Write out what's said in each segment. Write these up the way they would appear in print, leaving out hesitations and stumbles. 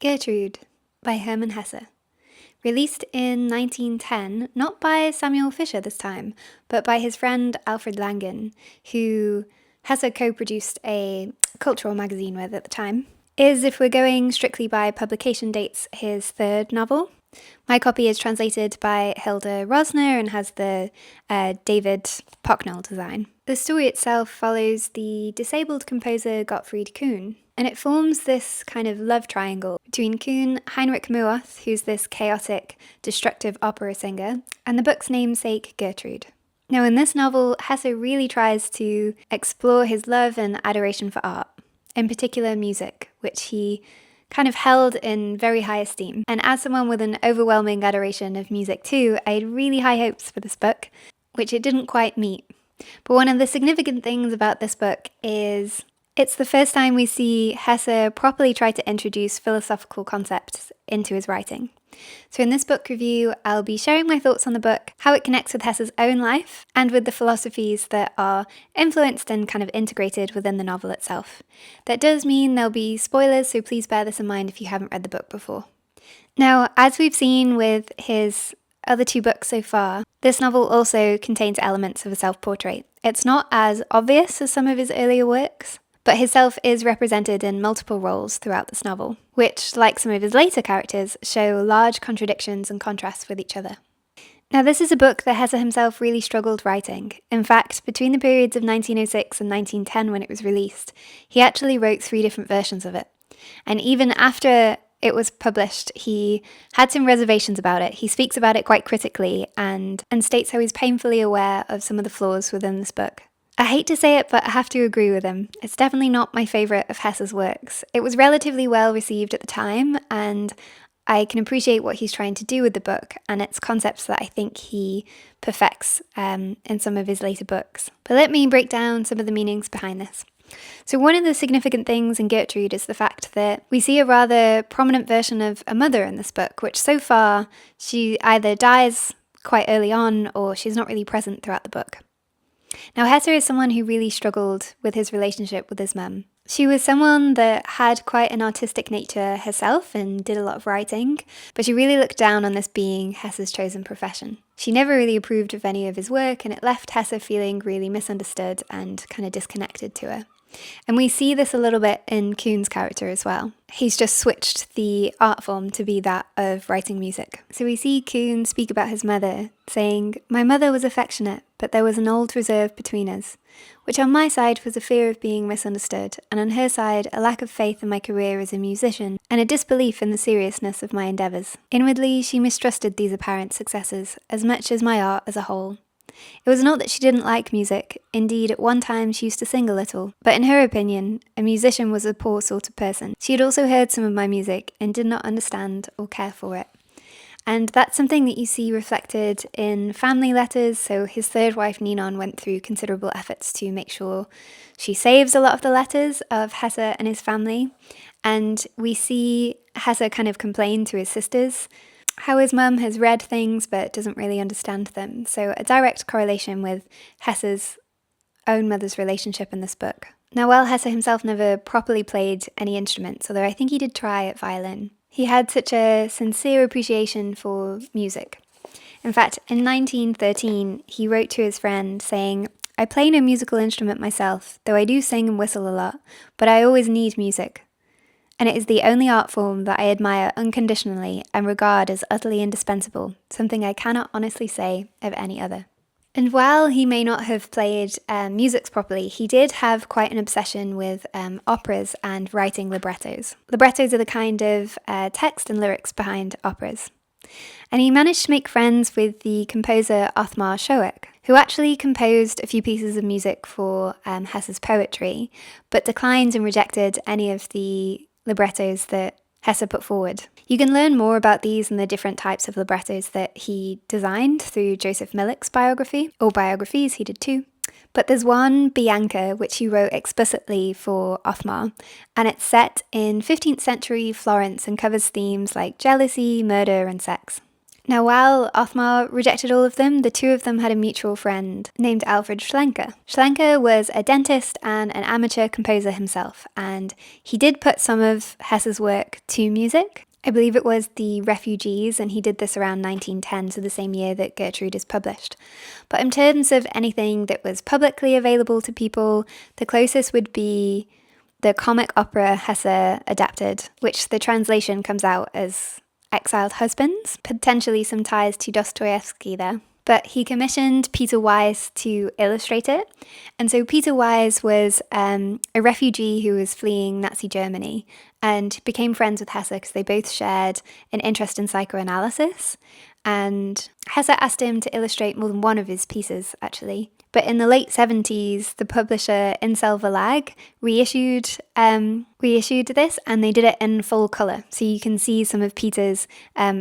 Gertrude by Hermann Hesse. Released in 1910, not by Samuel Fisher this time, but by his friend Alfred Langen, who Hesse co-produced a cultural magazine with at the time, is, if we're going strictly by publication dates, his third novel. My copy is translated by Hilda Rosner and has the David Pocknell design. The story itself follows the disabled composer Gottfried Kuhn, and it forms this kind of love triangle between Kuhn, Heinrich Muoth, who's this chaotic, destructive opera singer, and the book's namesake Gertrude. Now, in this novel, Hesse really tries to explore his love and adoration for art, in particular music, which he kind of held in very high esteem. And as someone with an overwhelming adoration of music too, I had really high hopes for this book, which it didn't quite meet. But one of the significant things about this book is it's the first time we see Hesse properly try to introduce philosophical concepts into his writing. So in this book review, I'll be sharing my thoughts on the book, how it connects with Hesse's own life, and with the philosophies that are influenced and kind of integrated within the novel itself. That does mean there'll be spoilers, so please bear this in mind if you haven't read the book before. Now, as we've seen with his other two books so far, this novel also contains elements of a self-portrait. It's not as obvious as some of his earlier works, but his self is represented in multiple roles throughout this novel, which, like some of his later characters, show large contradictions and contrasts with each other. Now, this is a book that Hesse himself really struggled writing. In fact, between the periods of 1906 and 1910 when it was released, he actually wrote 3 different versions of it. And even after it was published, he had some reservations about it. He speaks about it quite critically and states how he's painfully aware of some of the flaws within this book. I hate to say it, but I have to agree with him. It's definitely not my favourite of Hesse's works. It was relatively well received at the time, and I can appreciate what he's trying to do with the book and its concepts that I think he perfects in some of his later books. But let me break down some of the meanings behind this. So one of the significant things in Gertrude is the fact that we see a rather prominent version of a mother in this book, which so far she either dies quite early on or she's not really present throughout the book. Now, Hesse is someone who really struggled with his relationship with his mum. She was someone that had quite an artistic nature herself and did a lot of writing, but she really looked down on this being Hesse's chosen profession. She never really approved of any of his work, and it left Hesse feeling really misunderstood and kind of disconnected to her. And we see this a little bit in Kuhn's character as well. He's just switched the art form to be that of writing music. So we see Kuhn speak about his mother, saying, "My mother was affectionate, but there was an old reserve between us, which on my side was a fear of being misunderstood, and on her side a lack of faith in my career as a musician, and a disbelief in the seriousness of my endeavours. Inwardly she mistrusted these apparent successes, as much as my art as a whole. It was not that she didn't like music. Indeed, at one time she used to sing a little. But in her opinion, a musician was a poor sort of person. She had also heard some of my music and did not understand or care for it." And that's something that you see reflected in family letters. So his third wife, Ninon, went through considerable efforts to make sure she saves a lot of the letters of Hesse and his family. And we see Hesse kind of complain to his sisters how his mum has read things but doesn't really understand them. So a direct correlation with Hesse's own mother's relationship in this book. Now, while Hesse himself never properly played any instruments, although I think he did try at violin, he had such a sincere appreciation for music. In fact, in 1913, he wrote to his friend saying, "I play no musical instrument myself, though I do sing and whistle a lot, but I always need music. And it is the only art form that I admire unconditionally and regard as utterly indispensable, something I cannot honestly say of any other." And while he may not have played music properly, he did have quite an obsession with operas and writing librettos. Librettos are the kind of text and lyrics behind operas. And he managed to make friends with the composer Othmar Schoeck, who actually composed a few pieces of music for Hesse's poetry, but declined and rejected any of the librettos that Hesse put forward. You can learn more about these and the different types of librettos that he designed through Joseph Millick's biography, or biographies, he did too. But there's one, Bianca, which he wrote explicitly for Othmar, and it's set in 15th century Florence and covers themes like jealousy, murder, and sex. Now, while Othmar rejected all of them, the two of them had a mutual friend named Alfred Schlenker. Schlenker was a dentist and an amateur composer himself, and he did put some of Hesse's work to music. I believe it was The Refugees, and he did this around 1910, so the same year that Gertrude is published. But in terms of anything that was publicly available to people, the closest would be the comic opera Hesse adapted, which the translation comes out as Exiled Husbands, potentially some ties to Dostoevsky there. But he commissioned Peter Weiss to illustrate it. And so Peter Weiss was a refugee who was fleeing Nazi Germany and became friends with Hesse because they both shared an interest in psychoanalysis. And Hesse asked him to illustrate more than one of his pieces, actually. But in the late 70s, the publisher Incel Verlag reissued this, and they did it in full colour. So you can see some of Peter's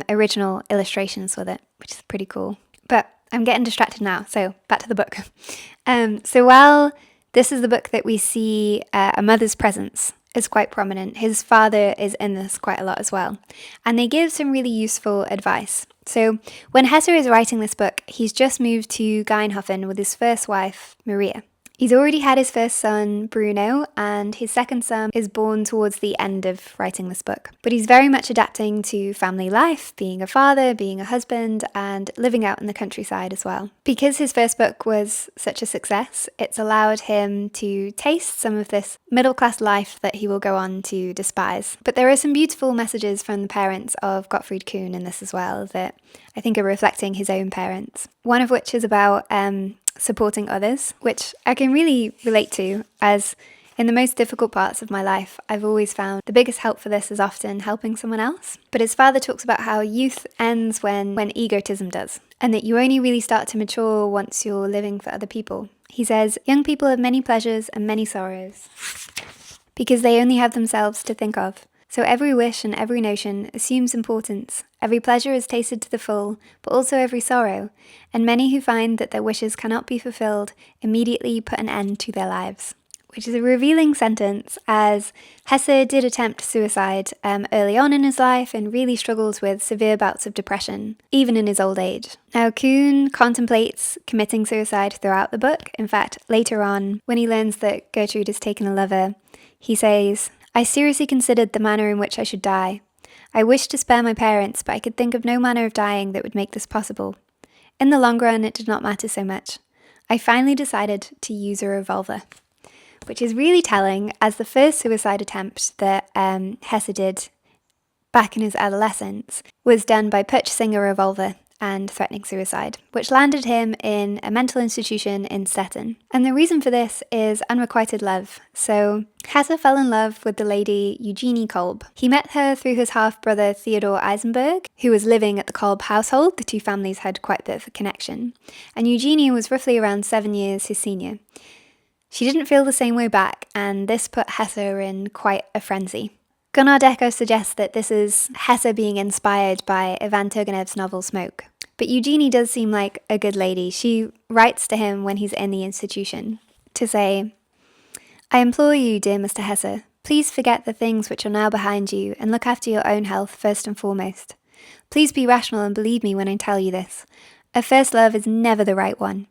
original illustrations with it, which is pretty cool. But I'm getting distracted now, so back to the book. So while this is the book that we see a mother's presence is quite prominent, his father is in this quite a lot as well. And they give some really useful advice. So when Hesse is writing this book, he's just moved to Geinhofen with his first wife, Maria. He's already had his first son, Bruno, and his second son is born towards the end of writing this book. But he's very much adapting to family life, being a father, being a husband, and living out in the countryside as well. Because his first book was such a success, it's allowed him to taste some of this middle-class life that he will go on to despise. But there are some beautiful messages from the parents of Gottfried Kuhn in this as well that I think are reflecting his own parents. One of which is about supporting others, which I can really relate to, as in the most difficult parts of my life, I've always found the biggest help for this is often helping someone else. But his father talks about how youth ends when egotism does, and that you only really start to mature once you're living for other people. He says, young people have many pleasures and many sorrows, because they only have themselves to think of. So every wish and every notion assumes importance. Every pleasure is tasted to the full, but also every sorrow, and many who find that their wishes cannot be fulfilled immediately put an end to their lives. Which is a revealing sentence, as Hesse did attempt suicide early on in his life and really struggles with severe bouts of depression, even in his old age. Now, Kuhn contemplates committing suicide throughout the book. In fact, later on, when he learns that Gertrude has taken a lover, he says, I seriously considered the manner in which I should die. I wished to spare my parents, but I could think of no manner of dying that would make this possible. In the long run, it did not matter so much. I finally decided to use a revolver. Which is really telling, as the first suicide attempt that Hesse did back in his adolescence was done by purchasing a revolver and threatening suicide, which landed him in a mental institution in Stettin. And the reason for this is unrequited love. So Hesse fell in love with the lady Eugenie Kolb. He met her through his half-brother Theodor Eisenberg, who was living at the Kolb household. The two families had quite a bit of a connection. And Eugenie was roughly around 7 years his senior. She didn't feel the same way back, and this put Hesse in quite a frenzy. Gunnar Decker suggests that this is Hesse being inspired by Ivan Turgenev's novel Smoke. But Eugenie does seem like a good lady. She writes to him when he's in the institution to say, I implore you, dear Mr. Hesse, please forget the things which are now behind you and look after your own health first and foremost. Please be rational and believe me when I tell you this. A first love is never the right one.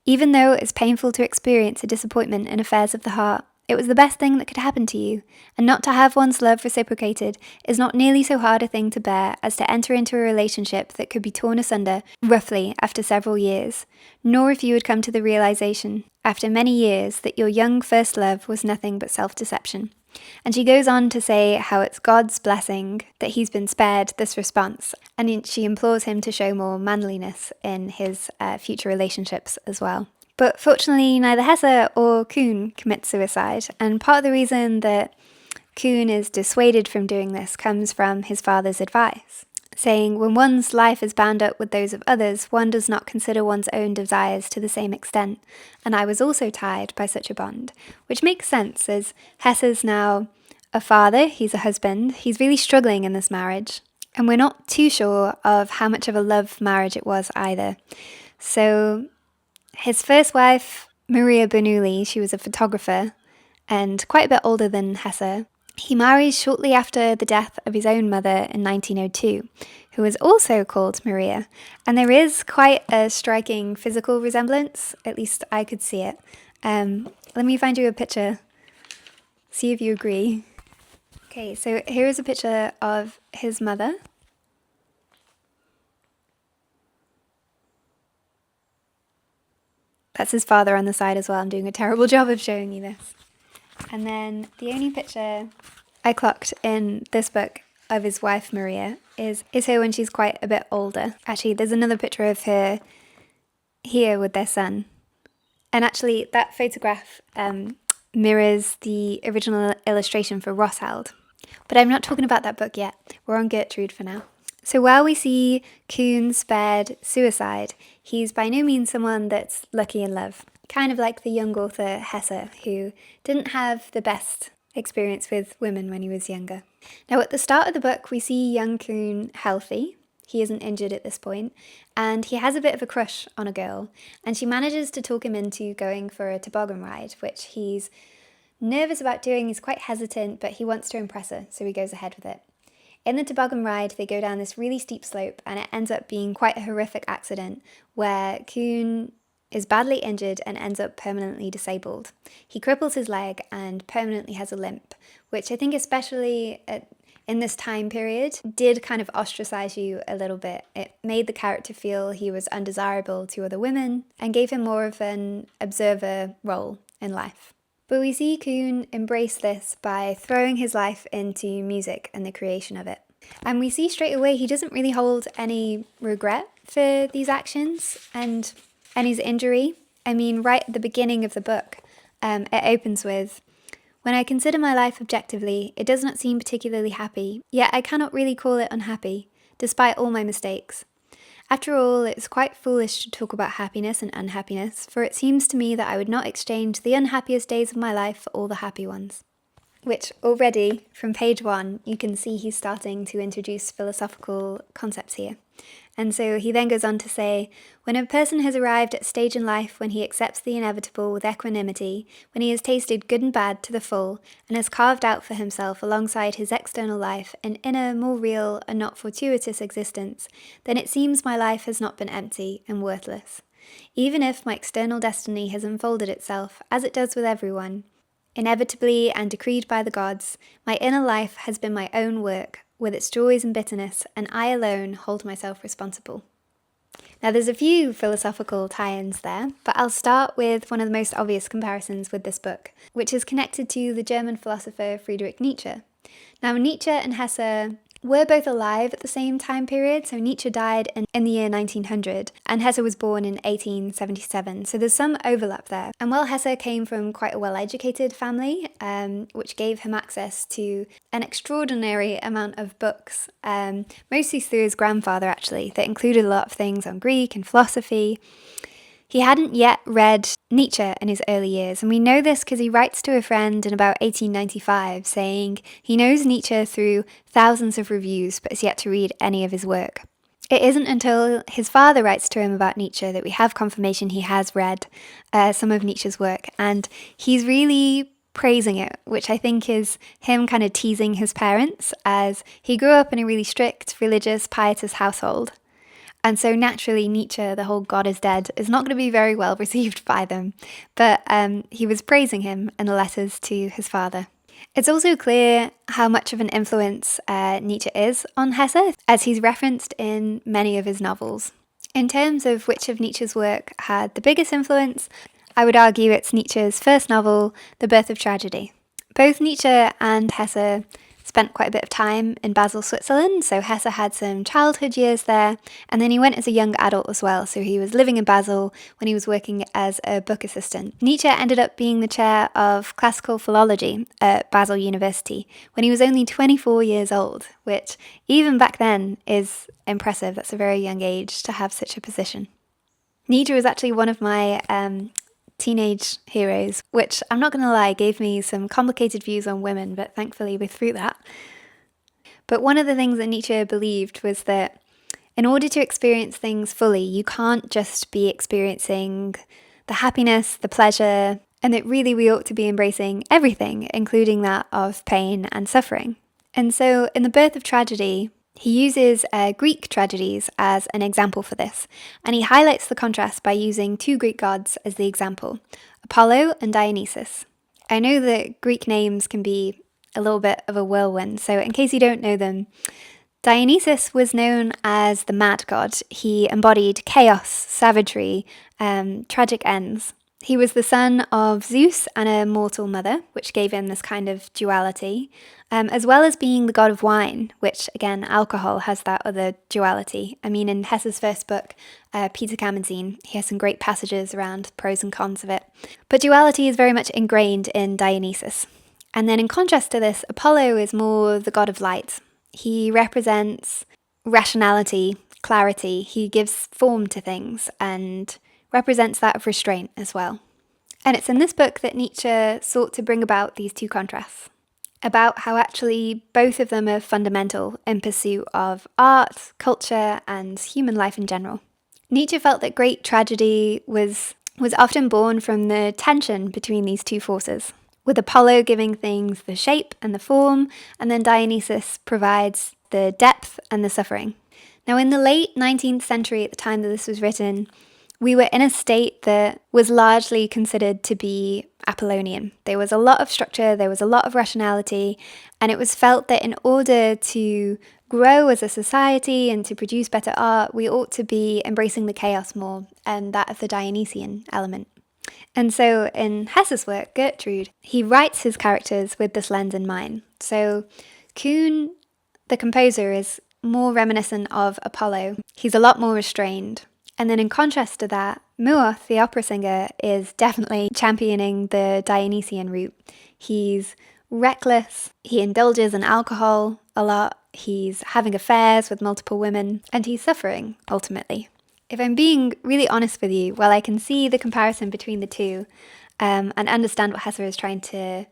Even though it's painful to experience a disappointment in affairs of the heart, it was the best thing that could happen to you, and not to have one's love reciprocated is not nearly so hard a thing to bear as to enter into a relationship that could be torn asunder, roughly, after several years, nor if you had come to the realization, after many years, that your young first love was nothing but self-deception. And she goes on to say how it's God's blessing that he's been spared this response, and she implores him to show more manliness in his future relationships as well. But fortunately, neither Hesse or Kuhn commit suicide, and part of the reason that Kuhn is dissuaded from doing this comes from his father's advice, saying, when one's life is bound up with those of others, one does not consider one's own desires to the same extent, and I was also tied by such a bond, which makes sense, as Hesse's now a father, he's a husband, he's really struggling in this marriage, and we're not too sure of how much of a love marriage it was either. So his first wife, Maria Bernoulli, she was a photographer and quite a bit older than Hesse. He marries shortly after the death of his own mother in 1902, who was also called Maria, and there is quite a striking physical resemblance, at least I could see it. Let me find you a picture, see if you agree. Okay, so here is a picture of his mother. That's his father on the side as well. I'm doing a terrible job of showing you this. And then the only picture I clocked in this book of his wife Maria is her when she's quite a bit older. Actually, there's another picture of her here with their son. And actually, that photograph mirrors the original illustration for Rossheld. But I'm not talking about that book yet. We're on Gertrude for now. So while we see Kuhn spared suicide, he's by no means someone that's lucky in love. Kind of like the young author Hesse, who didn't have the best experience with women when he was younger. Now at the start of the book, we see young Kuhn healthy. He isn't injured at this point, and he has a bit of a crush on a girl, and she manages to talk him into going for a toboggan ride, which he's nervous about doing. He's quite hesitant, but he wants to impress her, so he goes ahead with it. In the toboggan ride, they go down this really steep slope, and it ends up being quite a horrific accident where Kuhn is badly injured and ends up permanently disabled. He cripples his leg and permanently has a limp, which I think especially in this time period did kind of ostracize you a little bit. It made the character feel he was undesirable to other women and gave him more of an observer role in life. But we see Kuhn embrace this by throwing his life into music and the creation of it. And we see straight away he doesn't really hold any regret for these actions and his injury. I mean, right at the beginning of the book, it opens with, "When I consider my life objectively, it does not seem particularly happy, yet I cannot really call it unhappy, despite all my mistakes. After all, it is quite foolish to talk about happiness and unhappiness, for it seems to me that I would not exchange the unhappiest days of my life for all the happy ones." Which already, from page 1, you can see he's starting to introduce philosophical concepts here. And so he then goes on to say, "When a person has arrived at a stage in life when he accepts the inevitable with equanimity, when he has tasted good and bad to the full, and has carved out for himself alongside his external life an inner, more real and not fortuitous existence, then it seems my life has not been empty and worthless. Even if my external destiny has unfolded itself, as it does with everyone, inevitably and decreed by the gods, my inner life has been my own work, with its joys and bitterness, and I alone hold myself responsible." Now there's a few philosophical tie-ins there, but I'll start with one of the most obvious comparisons with this book, which is connected to the German philosopher Friedrich Nietzsche. Now Nietzsche and Hesse were both alive at the same time period, so Nietzsche died in the year 1900 and Hesse was born in 1877, so there's some overlap there. And while Hesse came from quite a well-educated family, which gave him access to an extraordinary amount of books, mostly through his grandfather actually, that included a lot of things on Greek and philosophy, he hadn't yet read Nietzsche in his early years, and we know this because he writes to a friend in about 1895 saying he knows Nietzsche through thousands of reviews but has yet to read any of his work. It isn't until his father writes to him about Nietzsche that we have confirmation he has read some of Nietzsche's work, and he's really praising it, which I think is him kind of teasing his parents, as he grew up in a really strict, religious, pietist household. And so naturally, Nietzsche, the whole God is dead, is not going to be very well received by them. But he was praising him in the letters to his father. It's also clear how much of an influence Nietzsche is on Hesse, as he's referenced in many of his novels. In terms of which of Nietzsche's work had the biggest influence, I would argue it's Nietzsche's first novel, The Birth of Tragedy. Both Nietzsche and Hesse spent quite a bit of time in Basel, Switzerland, so Hesse had some childhood years there, and then he went as a young adult as well, so he was living in Basel when he was working as a book assistant. Nietzsche ended up being the chair of classical philology at Basel University when he was only 24 years old, which even back then is impressive. That's a very young age to have such a position. Nietzsche was actually one of my teenage heroes, which I'm not going to lie, gave me some complicated views on women, but thankfully we're through that. But one of the things that Nietzsche believed was that in order to experience things fully, you can't just be experiencing the happiness, the pleasure, and that really we ought to be embracing everything, including that of pain and suffering. And so in The Birth of Tragedy, he uses Greek tragedies as an example for this, and he highlights the contrast by using two Greek gods as the example, Apollo and Dionysus. I know that Greek names can be a little bit of a whirlwind, so in case you don't know them, Dionysus was known as the mad god. He embodied chaos, savagery, tragic ends. He was the son of Zeus and a mortal mother, which gave him this kind of duality, as well as being the god of wine, which, again, alcohol has that other duality. I mean, in Hesse's first book, Peter Kamenzian, he has some great passages around pros and cons of it. But duality is very much ingrained in Dionysus. And then in contrast to this, Apollo is more the god of light. He represents rationality, clarity. He gives form to things and represents that of restraint as well. And it's in this book that Nietzsche sought to bring about these two contrasts, about how actually both of them are fundamental in pursuit of art, culture, and human life in general. Nietzsche felt that great tragedy was often born from the tension between these two forces, with Apollo giving things the shape and the form, and then Dionysus provides the depth and the suffering. Now, in the late 19th century, at the time that this was written, we were in a state that was largely considered to be Apollonian. There was a lot of structure, there was a lot of rationality, and it was felt that in order to grow as a society and to produce better art, we ought to be embracing the chaos more, and that of the Dionysian element. And so in Hesse's work, Gertrude, he writes his characters with this lens in mind. So Kuhn, the composer, is more reminiscent of Apollo. He's a lot more restrained. And then in contrast to that, Muoth, the opera singer, is definitely championing the Dionysian route. He's reckless, he indulges in alcohol a lot, he's having affairs with multiple women, and he's suffering, ultimately. If I'm being really honest with you, while I can see the comparison between the two and understand what Hesse is trying to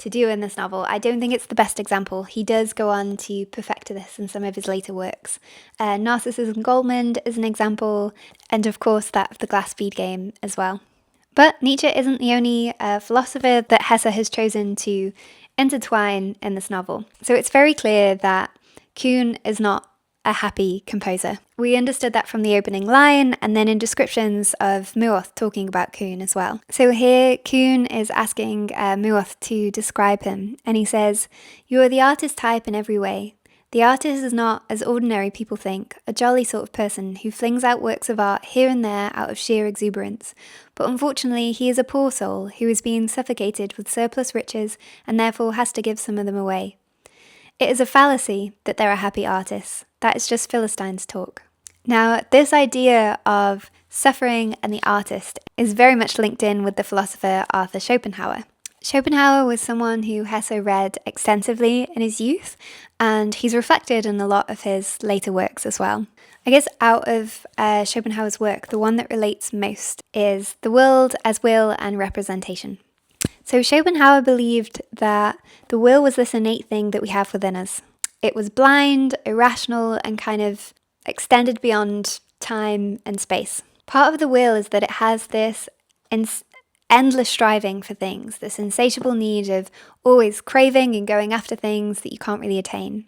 do in this novel, I don't think it's the best example. He does go on to perfect this in some of his later works. Narcissus and Goldmund is an example, and of course that of the glass bead game as well. But Nietzsche isn't the only philosopher that Hesse has chosen to intertwine in this novel. So it's very clear that Kuhn is not a happy composer. We understood that from the opening line and then in descriptions of Muoth talking about Kuhn as well. So here Kuhn is asking Muoth to describe him, and he says, "You are the artist type in every way. The artist is not, as ordinary people think, a jolly sort of person who flings out works of art here and there out of sheer exuberance, but unfortunately he is a poor soul who is being suffocated with surplus riches and therefore has to give some of them away. It is a fallacy that there are happy artists. That is just Philistines' talk." Now, this idea of suffering and the artist is very much linked in with the philosopher Arthur Schopenhauer. Schopenhauer was someone who Hesse read extensively in his youth, and he's reflected in a lot of his later works as well. I guess out of Schopenhauer's work, the one that relates most is The World as Will and Representation. So Schopenhauer believed that the will was this innate thing that we have within us. It was blind, irrational, and kind of extended beyond time and space. Part of the will is that it has this endless striving for things, this insatiable need of always craving and going after things that you can't really attain,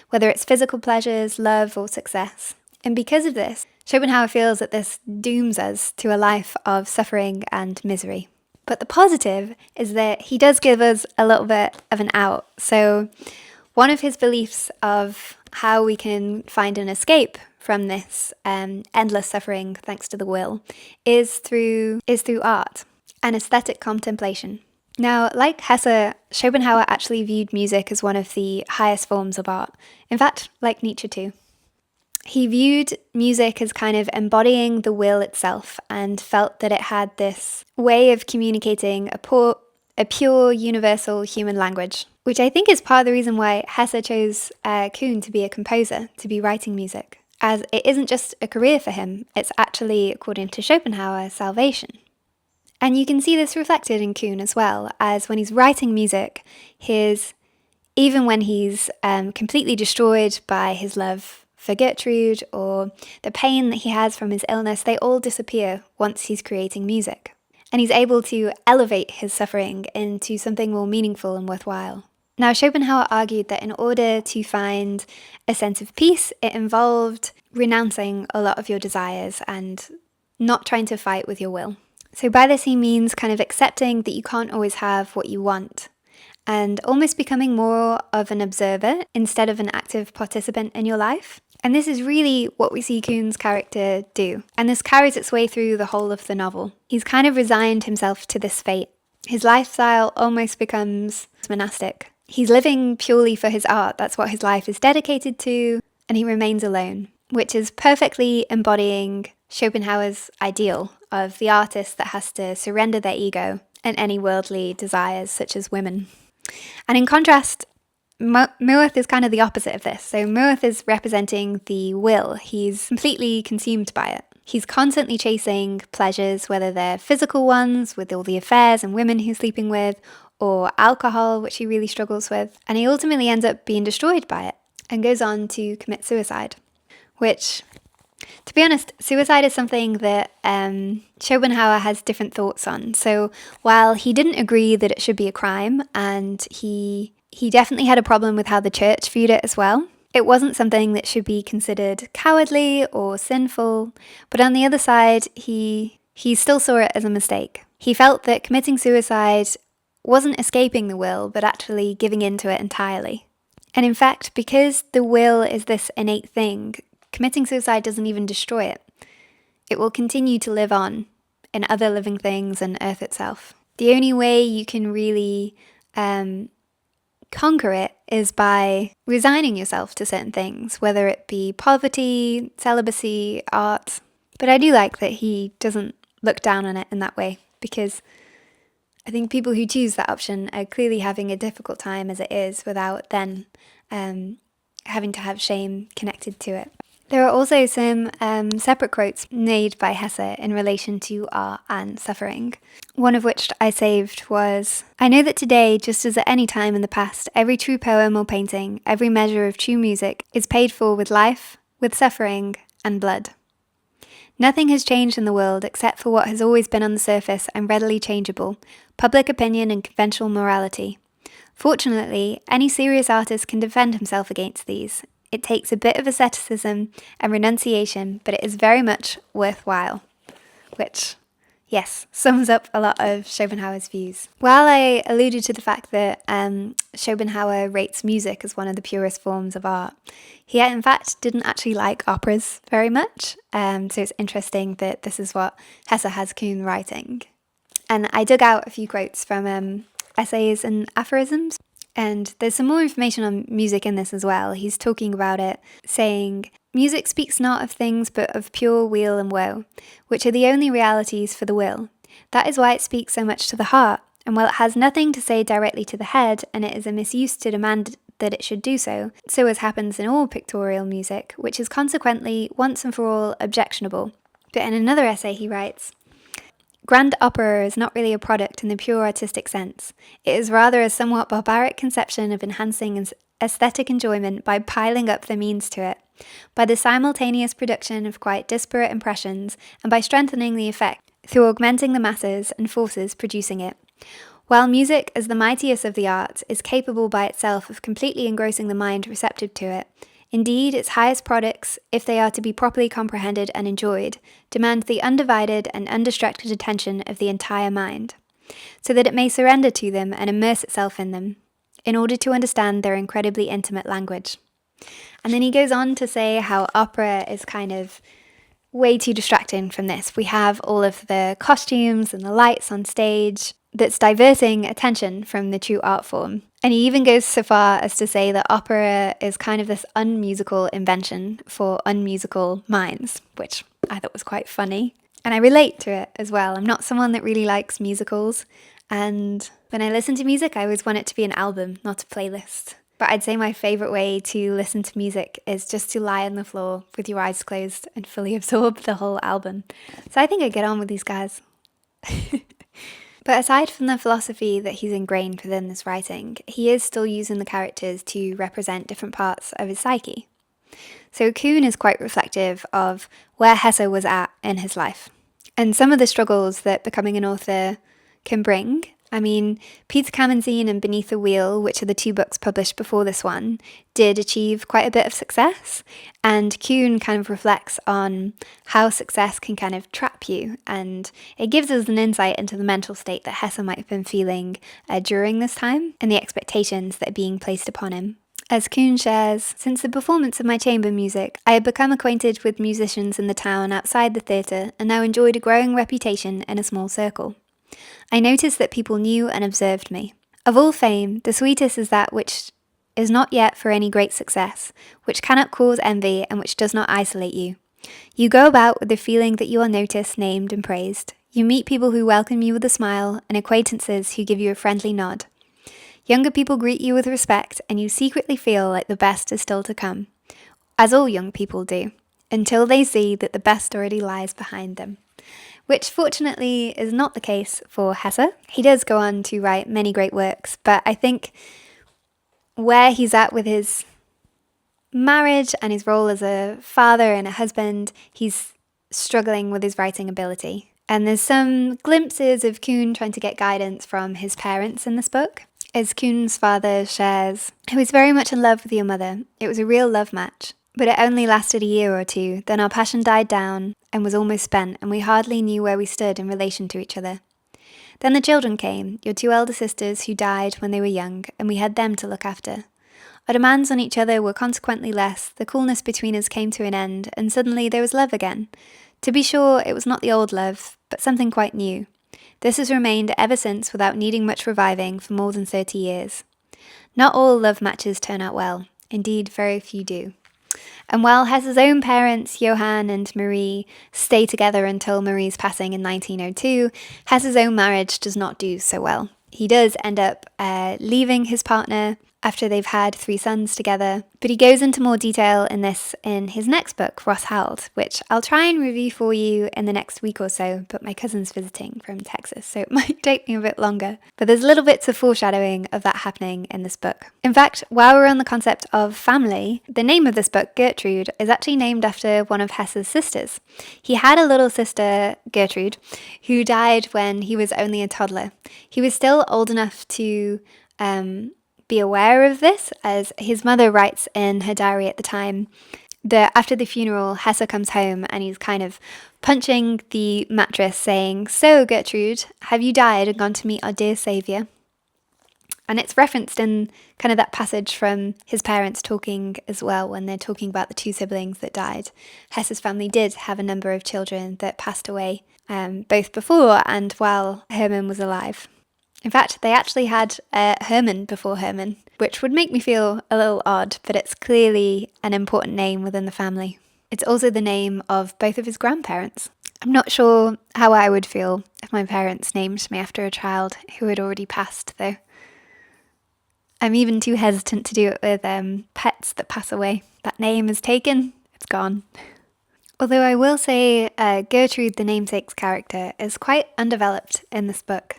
whether it's physical pleasures, love, or success. And because of this, Schopenhauer feels that this dooms us to a life of suffering and misery. But the positive is that he does give us a little bit of an out. So one of his beliefs of how we can find an escape from this endless suffering thanks to the will is through art and aesthetic contemplation. Now, like Hesse, Schopenhauer actually viewed music as one of the highest forms of art. In fact, like Nietzsche too. He viewed music as kind of embodying the will itself and felt that it had this way of communicating a pure, universal human language, which I think is part of the reason why Hesse chose Kuhn to be a composer, to be writing music, as it isn't just a career for him, it's actually, according to Schopenhauer, salvation. And you can see this reflected in Kuhn as well, as when he's writing music, even when he's completely destroyed by his love for Gertrude or the pain that he has from his illness, they all disappear once he's creating music. and he's able to elevate his suffering into something more meaningful and worthwhile. Now, Schopenhauer argued that in order to find a sense of peace, it involved renouncing a lot of your desires and not trying to fight with your will. So by this he means kind of accepting that you can't always have what you want, and almost becoming more of an observer instead of an active participant in your life. And this is really what we see Kuhn's character do. And this carries its way through the whole of the novel. He's kind of resigned himself to this fate. His lifestyle almost becomes monastic. He's living purely for his art. That's what his life is dedicated to. And he remains alone, which is perfectly embodying Schopenhauer's ideal of the artist that has to surrender their ego and any worldly desires, such as women. And in contrast, Muath is kind of the opposite of this. So Muath is representing the will. He's completely consumed by it. He's constantly chasing pleasures, whether they're physical ones, with all the affairs and women he's sleeping with, or alcohol, which he really struggles with. And he ultimately ends up being destroyed by it and goes on to commit suicide, which, to be honest, suicide is something that Schopenhauer has different thoughts on. So while he didn't agree that it should be a crime, and he definitely had a problem with how the church viewed it as well, it wasn't something that should be considered cowardly or sinful. But on the other side, he still saw it as a mistake. He felt that committing suicide wasn't escaping the will, but actually giving into it entirely. And in fact, because the will is this innate thing, committing suicide doesn't even destroy it. It will continue to live on in other living things and Earth itself. The only way you can really conquer it is by resigning yourself to certain things, whether it be poverty, celibacy, art. But I do like that he doesn't look down on it in that way, because I think people who choose that option are clearly having a difficult time as it is, without then having to have shame connected to it. There are also some separate quotes made by Hesse in relation to art and suffering. One of which I saved was, "I know that today, just as at any time in the past, every true poem or painting, every measure of true music, is paid for with life, with suffering, and blood. Nothing has changed in the world except for what has always been on the surface and readily changeable, public opinion and conventional morality. Fortunately, any serious artist can defend himself against these. It takes a bit of asceticism and renunciation, but it is very much worthwhile." Which, yes, sums up a lot of Schopenhauer's views. While I alluded to the fact that Schopenhauer rates music as one of the purest forms of art, he in fact didn't actually like operas very much. So it's interesting that this is what Hesse has Kuhn writing. And I dug out a few quotes from essays and aphorisms. And there's some more information on music in this as well. He's talking about it, saying, "Music speaks not of things but of pure weal and woe, which are the only realities for the will. That is why it speaks so much to the heart, and while it has nothing to say directly to the head, and it is a misuse to demand that it should do so as happens in all pictorial music, which is consequently once and for all objectionable." But in another essay he writes, "Grand opera is not really a product in the pure artistic sense. It is rather a somewhat barbaric conception of enhancing aesthetic enjoyment by piling up the means to it, by the simultaneous production of quite disparate impressions, and by strengthening the effect through augmenting the masses and forces producing it. While music, as the mightiest of the arts, is capable by itself of completely engrossing the mind receptive to it, indeed, its highest products, if they are to be properly comprehended and enjoyed, demand the undivided and undistracted attention of the entire mind, so that it may surrender to them and immerse itself in them, in order to understand their incredibly intimate language." And then he goes on to say how opera is kind of way too distracting from this. We have all of the costumes and the lights on stage that's diverting attention from the true art form. And he even goes so far as to say that opera is kind of this unmusical invention for unmusical minds, which I thought was quite funny. And I relate to it as well. I'm not someone that really likes musicals. And when I listen to music, I always want it to be an album, not a playlist. But I'd say my favourite way to listen to music is just to lie on the floor with your eyes closed and fully absorb the whole album. So I think I get on with these guys. But aside from the philosophy that he's ingrained within this writing, he is still using the characters to represent different parts of his psyche. So Kuhn is quite reflective of where Hesse was at in his life. and some of the struggles that becoming an author can bring. I mean, Peter Kamenzian and Beneath the Wheel, which are the 2 books published before this one, did achieve quite a bit of success. And Kuhn kind of reflects on how success can kind of trap you. And it gives us an insight into the mental state that Hesse might have been feeling during this time and the expectations that are being placed upon him. As Kuhn shares, since the performance of my chamber music, I had become acquainted with musicians in the town outside the theatre and now enjoyed a growing reputation in a small circle. I noticed that people knew and observed me. Of all fame, the sweetest is that which is not yet for any great success, which cannot cause envy and which does not isolate you. You go about with the feeling that you are noticed, named and praised. You meet people who welcome you with a smile and acquaintances who give you a friendly nod. Younger people greet you with respect and you secretly feel like the best is still to come, as all young people do, until they see that the best already lies behind them. Which fortunately is not the case for Hesse. He does go on to write many great works, but I think where he's at with his marriage and his role as a father and a husband, he's struggling with his writing ability. And there's some glimpses of Kuhn trying to get guidance from his parents in this book. As Kuhn's father shares, I was very much in love with your mother. It was a real love match. But it only lasted a year or 2, then our passion died down and was almost spent, and we hardly knew where we stood in relation to each other. Then the children came, your 2 elder sisters who died when they were young, and we had them to look after. Our demands on each other were consequently less, the coolness between us came to an end, and suddenly there was love again. To be sure, it was not the old love, but something quite new. This has remained ever since without needing much reviving for more than 30 years. Not all love matches turn out well. Indeed, very few do. And while Hesse's own parents, Johann and Marie, stay together until Marie's passing in 1902, Hesse's own marriage does not do so well. He does end up leaving his partner after they've had 3 sons together, but he goes into more detail in this in his next book, Ross Howled, which I'll try and review for you in the next week or so, but my cousin's visiting from Texas, so it might take me a bit longer. But there's little bits of foreshadowing of that happening in this book. In fact, while we're on the concept of family, the name of this book, Gertrude, is actually named after one of Hesse's sisters. He had a little sister, Gertrude, who died when he was only a toddler. He was still old enough to be aware of this, as his mother writes in her diary at the time that after the funeral, Hesse comes home and he's kind of punching the mattress saying, "So, Gertrude, have you died and gone to meet our dear saviour?" And it's referenced in kind of that passage from his parents talking as well when they're talking about the 2 siblings that died. Hesse's family did have a number of children that passed away, both before and while Hermann was alive. In fact, they actually had Hermann before Hermann, which would make me feel a little odd, but it's clearly an important name within the family. It's also the name of both of his grandparents. I'm not sure how I would feel if my parents named me after a child who had already passed, though. I'm even too hesitant to do it with pets that pass away. That name is taken, it's gone. Although I will say Gertrude, the namesake's character, is quite undeveloped in this book.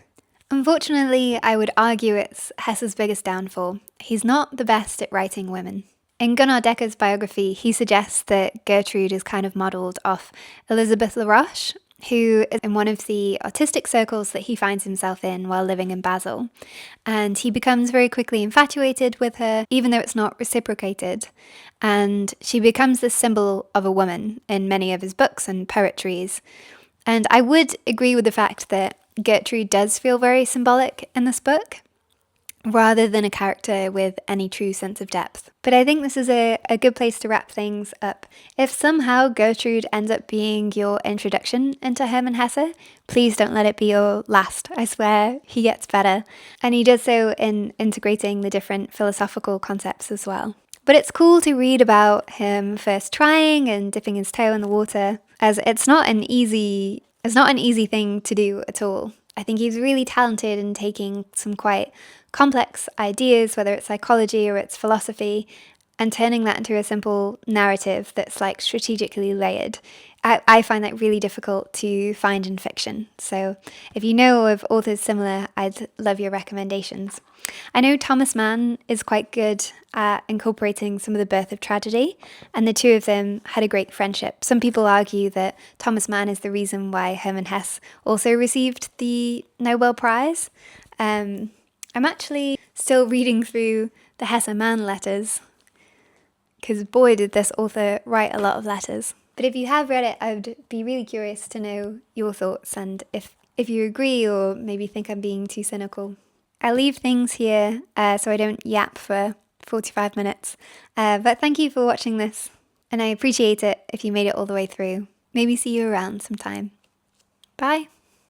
Unfortunately, I would argue it's Hesse's biggest downfall. He's not the best at writing women. In Gunnar Decker's biography, he suggests that Gertrude is kind of modelled off Elizabeth Laroche, who is in one of the artistic circles that he finds himself in while living in Basel. And he becomes very quickly infatuated with her, even though it's not reciprocated. And she becomes the symbol of a woman in many of his books and poetries. And I would agree with the fact that Gertrude does feel very symbolic in this book, rather than a character with any true sense of depth. But I think this is a good place to wrap things up. If somehow Gertrude ends up being your introduction into Hermann Hesse, please don't let it be your last. I swear, he gets better. And he does so in integrating the different philosophical concepts as well. But it's cool to read about him first trying and dipping his toe in the water, as it's not an easy thing to do at all. I think he's really talented in taking some quite complex ideas, whether it's psychology or it's philosophy, and turning that into a simple narrative that's like strategically layered. I find that really difficult to find in fiction. So if you know of authors similar, I'd love your recommendations. I know Thomas Mann is quite good at incorporating some of the birth of tragedy, and the two of them had a great friendship. Some people argue that Thomas Mann is the reason why Hermann Hesse also received the Nobel Prize. I'm actually still reading through the Hesse-Mann letters, because boy did this author write a lot of letters. But if you have read it, I would be really curious to know your thoughts and if you agree or maybe think I'm being too cynical. I'll leave things here so I don't yap for 45 minutes. But thank you for watching this, and I appreciate it if you made it all the way through. Maybe see you around sometime. Bye!